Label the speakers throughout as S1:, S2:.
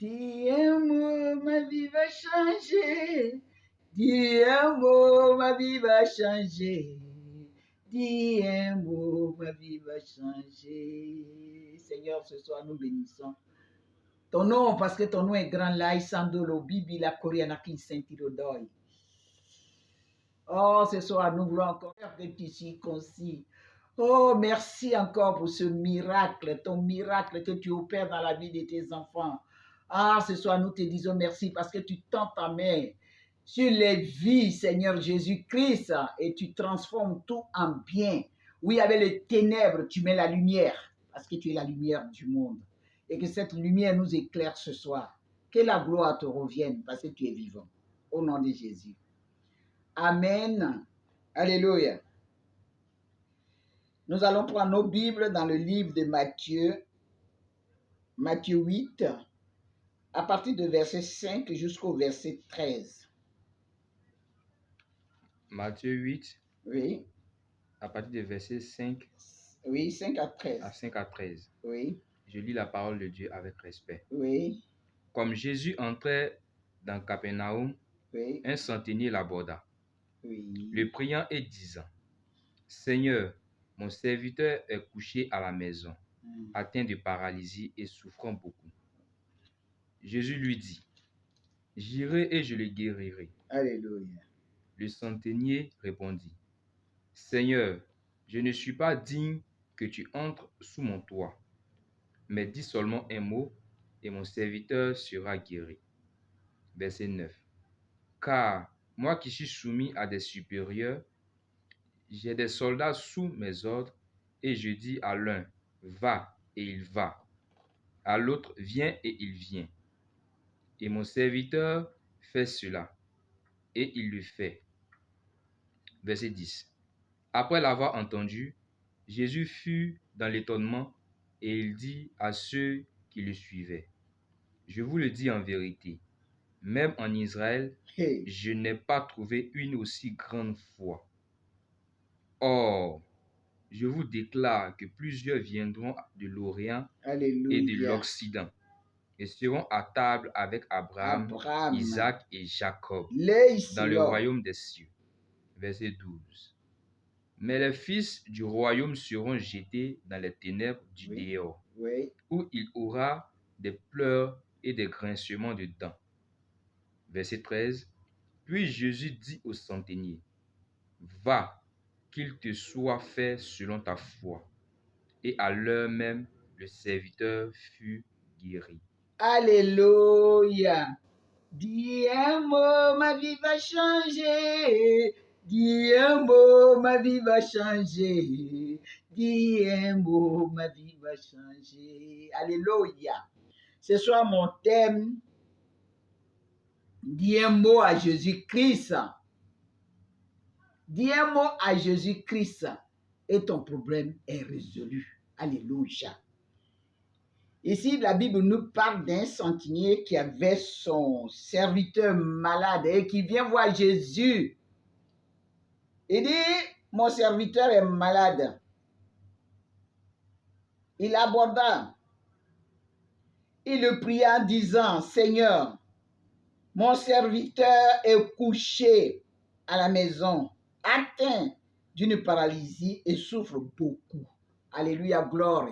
S1: Dis un mot, ma vie va changer. Dis un mot, ma vie va changer. Dis un mot, ma vie va changer. Seigneur, ce soir, nous bénissons ton nom, parce que ton nom est grand. Là, Isandolo, Bibi, la Koreana, qui s'intirodoi. Oh, ce soir, nous voulons encore faire que tu circoncis. Oh, merci encore pour ce miracle, ton miracle que tu opères dans la vie de tes enfants. Ah, ce soir, nous te disons merci parce que tu tends ta main sur les vies, Seigneur Jésus-Christ, et tu transformes tout en bien. Oui, avec les ténèbres, tu mets la lumière, parce que tu es la lumière du monde. Et que cette lumière nous éclaire ce soir. Que la gloire te revienne, parce que tu es vivant. Au nom de Jésus. Amen. Alléluia. Nous allons prendre nos Bibles dans le livre de Matthieu, Matthieu 8, à partir de verset 5 jusqu'au verset 13.
S2: Matthieu 8,
S1: Oui,
S2: à partir du verset 5
S1: oui, 5 à 13.
S2: à 5 à 13.
S1: Oui,
S2: Je lis la parole de Dieu avec respect.
S1: oui,
S2: Comme Jésus entrait dans Capernaum,
S1: oui,
S2: un centenier l'aborda,
S1: oui.
S2: le priant et disant, Seigneur, mon serviteur est couché à la maison, atteint de paralysie et souffrant beaucoup. Jésus lui dit, J'irai et je le guérirai.
S1: Alléluia.
S2: Le centenier répondit, Seigneur, je ne suis pas digne que tu entres sous mon toit, mais dis seulement un mot et mon serviteur sera guéri. Verset 9. Car moi qui suis soumis à des supérieurs, j'ai des soldats sous mes ordres, et je dis à l'un, va, et il va, à l'autre, viens, et il vient. Et mon serviteur fait cela, et il le fait. Verset 10. Après l'avoir entendu, Jésus fut dans l'étonnement, et il dit à ceux qui le suivaient, je vous le dis en vérité, même en Israël,
S1: Hey.
S2: je n'ai pas trouvé une aussi grande foi. Or, je vous déclare que plusieurs viendront de l'Orient
S1: Alléluia.
S2: et de l'Occident et seront à table avec Abraham, Isaac et Jacob dans le royaume des cieux. Verset 12. Mais les fils du royaume seront jetés dans les ténèbres du dehors, où il aura des pleurs et des grincements de dents. Verset 13. Puis Jésus dit au centenier, va, qu'il te soit fait selon ta foi. Et à l'heure même, le serviteur fut guéri.
S1: Alléluia. Dis un mot, ma vie va changer. Dis un mot, ma vie va changer. Dis un mot, ma vie va changer. Alléluia. Ce soir, mon thème, dis un mot à Jésus-Christ. Dis un mot à Jésus-Christ et ton problème est résolu. Alléluia. Ici, la Bible nous parle d'un centenier qui avait son serviteur malade et qui vient voir Jésus. Il dit, mon serviteur est malade. Il aborda. Il le pria en disant, Seigneur, mon serviteur est couché à la maison, atteint d'une paralysie et souffre beaucoup. Alléluia, gloire.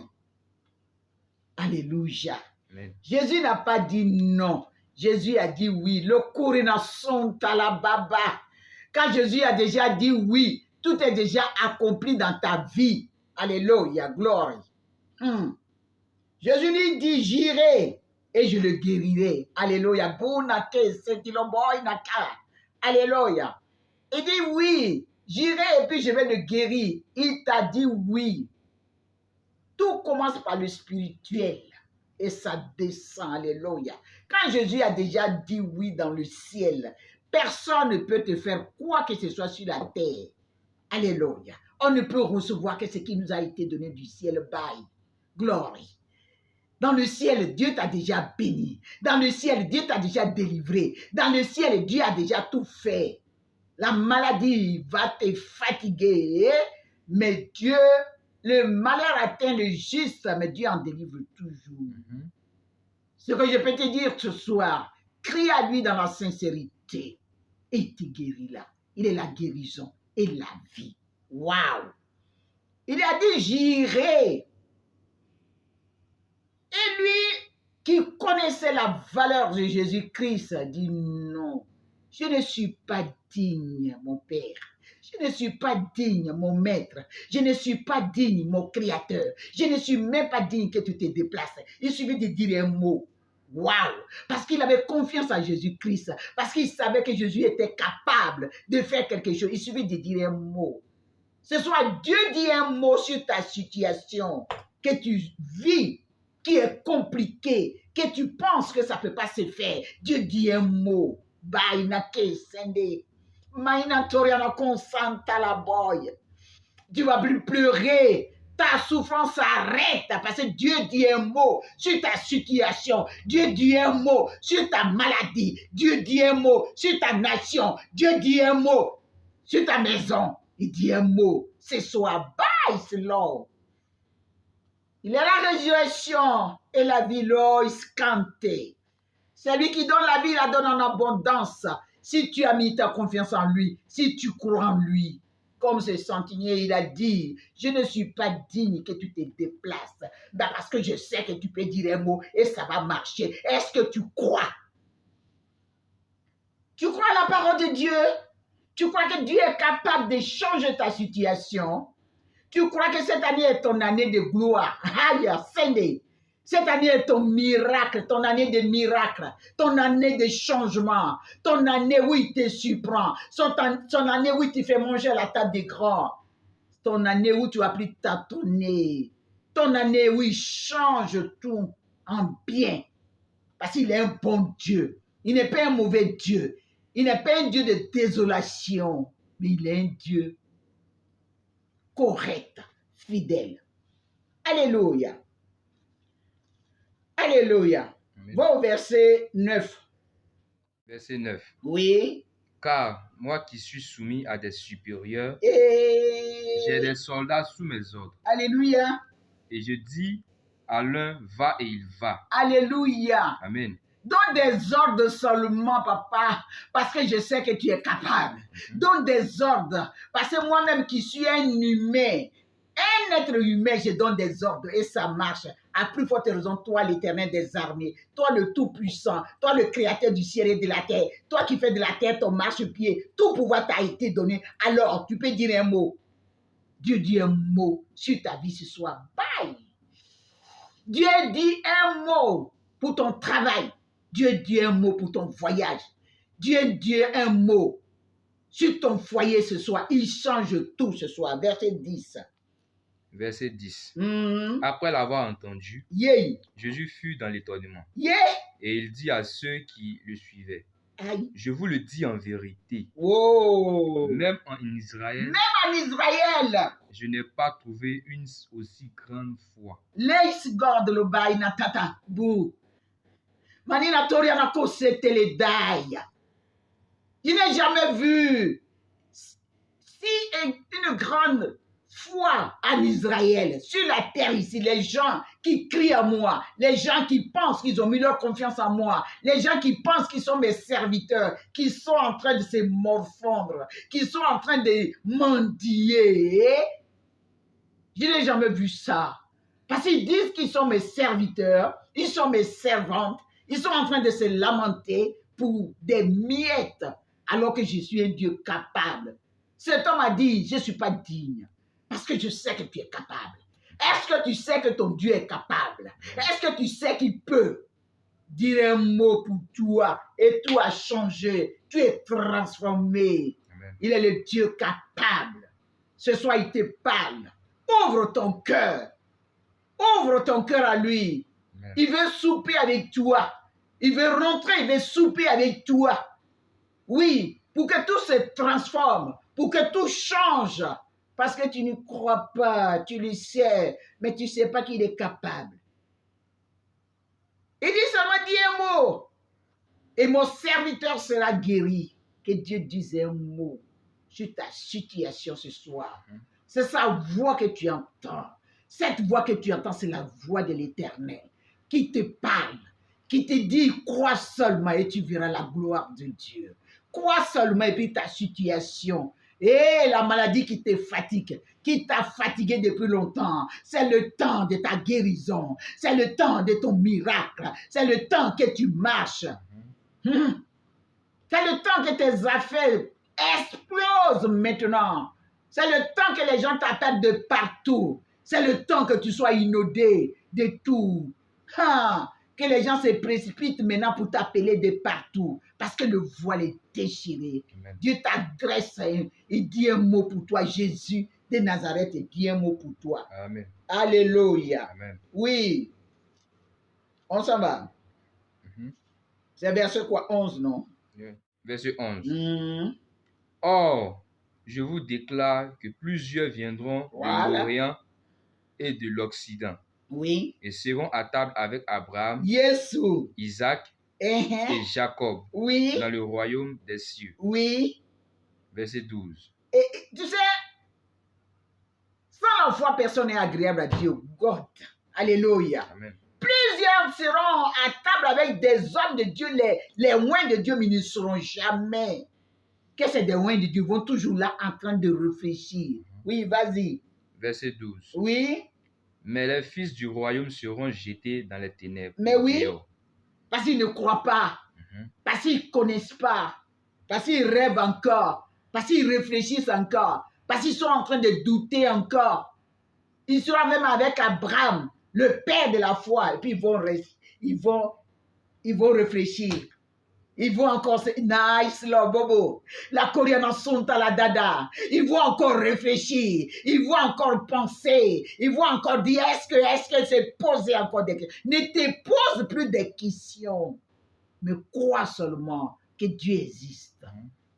S1: Alléluia.
S2: Amen.
S1: Jésus n'a pas dit non. Jésus a dit oui. Le coronation talababa. Quand Jésus a déjà dit oui, tout est déjà accompli dans ta vie. Alléluia, gloire. Jésus lui dit, j'irai et je le guérirai. Alléluia. Alléluia. Il dit oui, j'irai et puis je vais le guérir. Il t'a dit oui. Tout commence par le spirituel et ça descend. Alléluia. Quand Jésus a déjà dit oui dans le ciel, personne ne peut te faire quoi que ce soit sur la terre. Alléluia. On ne peut recevoir que ce qui nous a été donné du ciel. Bye. Gloire. Dans le ciel, Dieu t'a déjà béni. Dans le ciel, Dieu t'a déjà délivré. Dans le ciel, Dieu a déjà tout fait. La maladie va te fatiguer, mais Dieu, le malheur atteint le juste, mais Dieu en délivre toujours. Ce que je peux te dire ce soir, crie à lui dans la sincérité et il te guérira. Il est la guérison et la vie. Waouh! Il a dit, j'irai. Et lui, qui connaissait la valeur de Jésus-Christ, dit non, je ne suis pas digne, mon Père. Je ne suis pas digne, mon maître. Je ne suis pas digne, mon créateur. Je ne suis même pas digne que tu te déplaces. Il suffit de dire un mot. Waouh! Parce qu'il avait confiance en Jésus-Christ. Parce qu'il savait que Jésus était capable de faire quelque chose. Il suffit de dire un mot. Ce soir, Dieu dit un mot sur ta situation que tu vis, qui est compliqué, que tu penses que ça ne peut pas se faire. Dieu dit un mot. Tu ne vas plus pleurer. Ta souffrance s'arrête parce que Dieu dit un mot sur ta situation. Dieu dit un mot sur ta maladie. Dieu dit un mot sur ta nation. Dieu dit un mot sur ta maison. Il dit un mot. Ce soir, bye, Lord. Il est la résurrection et la vie, Loïs Kanté. C'est lui qui donne la vie, il la donne en abondance. Si tu as mis ta confiance en lui, si tu crois en lui, comme ce centenier, il a dit, je ne suis pas digne que tu te déplaces. Ben parce que je sais que tu peux dire un mot et ça va marcher. Est-ce que tu crois? Tu crois à la parole de Dieu? Tu crois que Dieu est capable de changer ta situation? Tu crois que cette année est ton année de gloire? Aïe, Sunday. Cette année est ton miracle, ton année de miracle, ton année de changement, ton année où il te surprend, ton année où il te fait manger à la table des grands, ton année où tu vas plus tâtonner, ton année où il change tout en bien. Parce qu'il est un bon Dieu. Il n'est pas un mauvais Dieu. Il n'est pas un Dieu de désolation, mais il est un Dieu correct, fidèle. Alléluia. Alléluia. Va au verset 9.
S2: Verset 9.
S1: Oui.
S2: Car moi qui suis soumis à des supérieurs,
S1: Et...
S2: j'ai des soldats sous mes ordres.
S1: Alléluia.
S2: Et je dis à l'un, va et il va.
S1: Alléluia.
S2: Amen.
S1: Donne des ordres seulement, papa, parce que je sais que tu es capable. Donne des ordres, parce que moi-même qui suis un humain, un être humain, je donne des ordres et ça marche. À plus forte raison, toi l'Éternel des armées, toi le Tout-Puissant, toi le Créateur du ciel et de la terre, toi qui fais de la terre ton marchepied, tout pouvoir t'a été donné. Alors, tu peux dire un mot. Dieu dit un mot sur ta vie ce soir. Bye! Dieu dit un mot pour ton travail. Dieu dit un mot pour ton voyage. Dieu dit un mot sur ton foyer ce soir. Il change tout ce soir. Verset 10.
S2: Verset 10.
S1: Mm.
S2: Après l'avoir entendu,
S1: Yeah.
S2: Jésus fut dans l'étonnement.
S1: Yeah.
S2: Et il dit à ceux qui le suivaient,
S1: Aïe.
S2: je vous le dis en vérité,
S1: Oh.
S2: même en Israël,
S1: Même en Israël,
S2: je n'ai pas trouvé une aussi grande foi.
S1: Leis God lo bai na tata bu. Manina toria na kose teledai. Je n'ai jamais vu si une grande foi en Israël, sur la terre ici, les gens qui crient à moi, les gens qui pensent qu'ils ont mis leur confiance en moi, les gens qui pensent qu'ils sont mes serviteurs, qui sont en train de se morfondre, qui sont en train de mendier. Je n'ai jamais vu ça. Parce qu'ils disent qu'ils sont mes serviteurs, ils sont mes servantes, ils sont en train de se lamenter pour des miettes, alors que je suis un Dieu capable. Cet homme a dit, je ne suis pas digne, parce que je sais que tu es capable. Est-ce que tu sais que ton Dieu est capable? Est-ce que tu sais qu'il peut dire un mot pour toi et tout a changé? Tu es transformé.
S2: Amen.
S1: Il est le Dieu capable. Ce soir, il te parle. Ouvre ton cœur. Ouvre ton cœur à lui.
S2: Amen.
S1: Il veut souper avec toi. Il veut rentrer, il veut souper avec toi. Oui, pour que tout se transforme, pour que tout change. Parce que tu ne crois pas, tu le sais, mais tu ne sais pas qu'il est capable. Il dit seulement, dis un mot. Et mon serviteur sera guéri. Que Dieu dise un mot sur ta situation ce soir. C'est sa voix que tu entends. Cette voix que tu entends, c'est la voix de l'Éternel qui te parle, qui te dit, crois seulement et tu verras la gloire de Dieu. Crois seulement et puis ta situation. Et la maladie qui te fatigue, qui t'a fatigué depuis longtemps, c'est le temps de ta guérison, c'est le temps de ton miracle, c'est le temps que tu marches. C'est le temps que tes affaires explosent maintenant. C'est le temps que les gens t'appellent de partout. C'est le temps que tu sois inondé de tout. Que les gens se précipitent maintenant pour t'appeler de partout. Parce que le voile est déchiré.
S2: Amen.
S1: Dieu t'adresse et dit un mot pour toi. Jésus de Nazareth dit un mot pour toi.
S2: Amen.
S1: Alléluia.
S2: Amen.
S1: Oui. On s'en va. C'est verset quoi? 11, non?
S2: Verset 11. Or, je vous déclare que plusieurs viendront de l'Orient et de l'Occident.
S1: Oui.
S2: Et seront à table avec Abraham,
S1: Jésus,
S2: Isaac et Jacob
S1: oui,
S2: dans le royaume des cieux.
S1: oui.
S2: Verset 12.
S1: Et tu sais, sans la foi, personne n'est agréable à Dieu. God. Alléluia.
S2: Amen.
S1: Plusieurs seront à table avec des hommes de Dieu, les oins de Dieu, mais ils ne seront jamais. Que c'est des oins de Dieu, ils vont toujours là en train de réfléchir. Oui, vas-y.
S2: Verset 12.
S1: Oui.
S2: Mais les fils du royaume seront jetés dans les ténèbres.
S1: Mais oui,
S2: dehors.
S1: parce qu'ils ne croient pas, parce qu'ils ne connaissent pas, parce qu'ils rêvent encore, parce qu'ils réfléchissent encore, parce qu'ils sont en train de douter encore. Ils seront même avec Abraham, le père de la foi, et puis ils vont réfléchir. Ils vont encore se nice là, bobo. La Coréenne sont à la dada. Ils vont encore réfléchir. Ils vont encore penser. Ils vont encore dire est-ce que c'est poser encore des questions. Ne te pose plus des questions. Mais crois seulement que Dieu existe.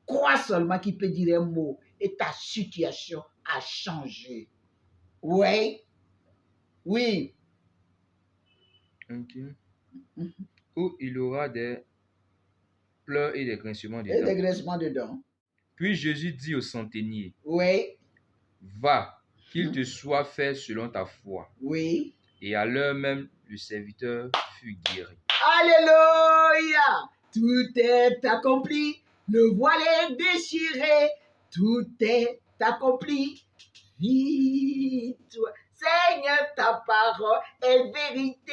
S1: Crois seulement qu'il peut dire un mot et ta situation a changé. Oui. Oui.
S2: Ok. Où il y aura des pleurs et des grincements de
S1: Et
S2: dents.
S1: des graissements de dents.
S2: Puis Jésus dit au centenier,
S1: Oui.
S2: va, qu'il te soit fait selon ta foi.
S1: Oui.
S2: Et à l'heure même, le serviteur fut guéri.
S1: Alléluia! Tout est accompli. Le voile est déchiré. Tout est accompli. Victoire. Seigneur, ta parole est vérité.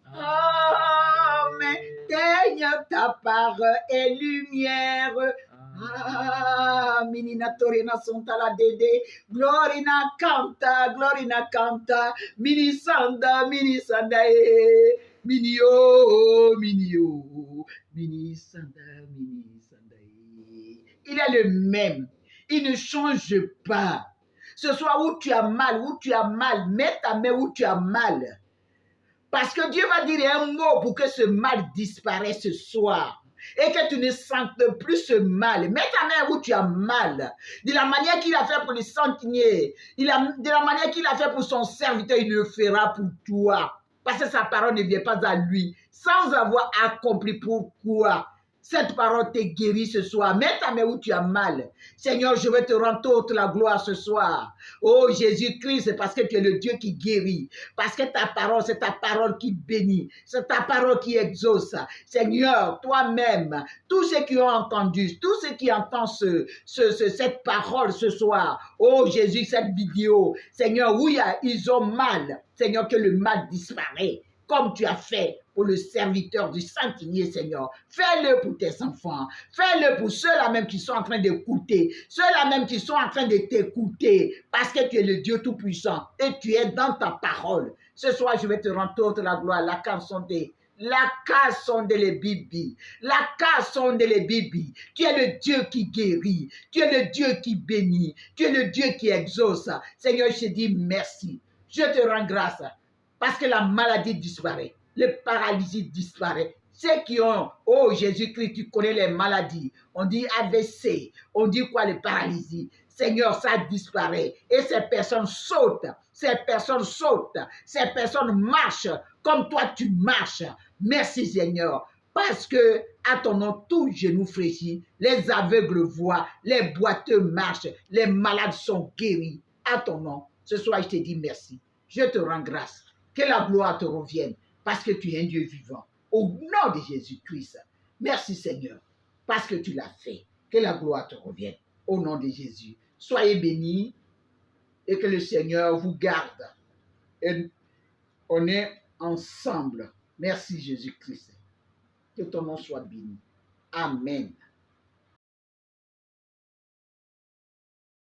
S1: Amen. Seigneur, ta parole est lumière. Minina torina sonta la dede, glorina canta, mini sanda, mini sanda. Il est le même, il ne change pas. Ce soit où tu as mal, mets ta main où tu as mal. Parce que Dieu va dire un mot pour que ce mal disparaisse ce soir. Et que tu ne sentes plus ce mal. Mets ta main où tu as mal. De la manière qu'il a fait pour les centeniers, de la manière qu'il a fait pour son serviteur, il le fera pour toi. Parce que sa parole ne vient pas à lui sans avoir accompli pourquoi. Cette parole te guérit ce soir. Mets ta main où tu as mal. Seigneur, je veux te rendre toute la gloire ce soir. Oh Jésus-Christ, c'est parce que tu es le Dieu qui guérit. Parce que ta parole, c'est ta parole qui bénit. C'est ta parole qui exauce. Seigneur, toi-même, tous ceux qui ont entendu, tous ceux qui entendent cette parole ce soir. Oh Jésus, cette vidéo. Seigneur, oui, ils ont mal. Seigneur, que le mal disparaît. Comme tu as fait pour le serviteur du centenier, Seigneur. Fais-le pour tes enfants. Fais-le pour ceux-là même qui sont en train d'écouter. Ceux-là même qui sont en train de t'écouter. Parce que tu es le Dieu Tout-Puissant. Et tu es dans ta parole. Ce soir, je vais te rendre toute la gloire. La canson de les bibi. La canson de les bibi. Tu es le Dieu qui guérit. Tu es le Dieu qui bénit. Tu es le Dieu qui exauce. Seigneur, je te dis merci. Je te rends grâce. Parce que la maladie disparaît, le paralysie disparaît. Ceux qui ont, oh Jésus-Christ, tu connais les maladies. On dit AVC, on dit quoi les paralysies. Seigneur, ça disparaît. Et ces personnes sautent, ces personnes marchent comme toi tu marches. Merci Seigneur. Parce que à ton nom, tout genou fléchit, les aveugles voient, les boiteux marchent, les malades sont guéris. À ton nom, ce soir je te dis merci. Je te rends grâce. Que la gloire te revienne, parce que tu es un Dieu vivant. Au nom de Jésus-Christ. Merci Seigneur, parce que tu l'as fait. Que la gloire te revienne. Au nom de Jésus. Soyez bénis et que le Seigneur vous garde. Et on est ensemble. Merci Jésus-Christ. Que ton nom soit béni. Amen.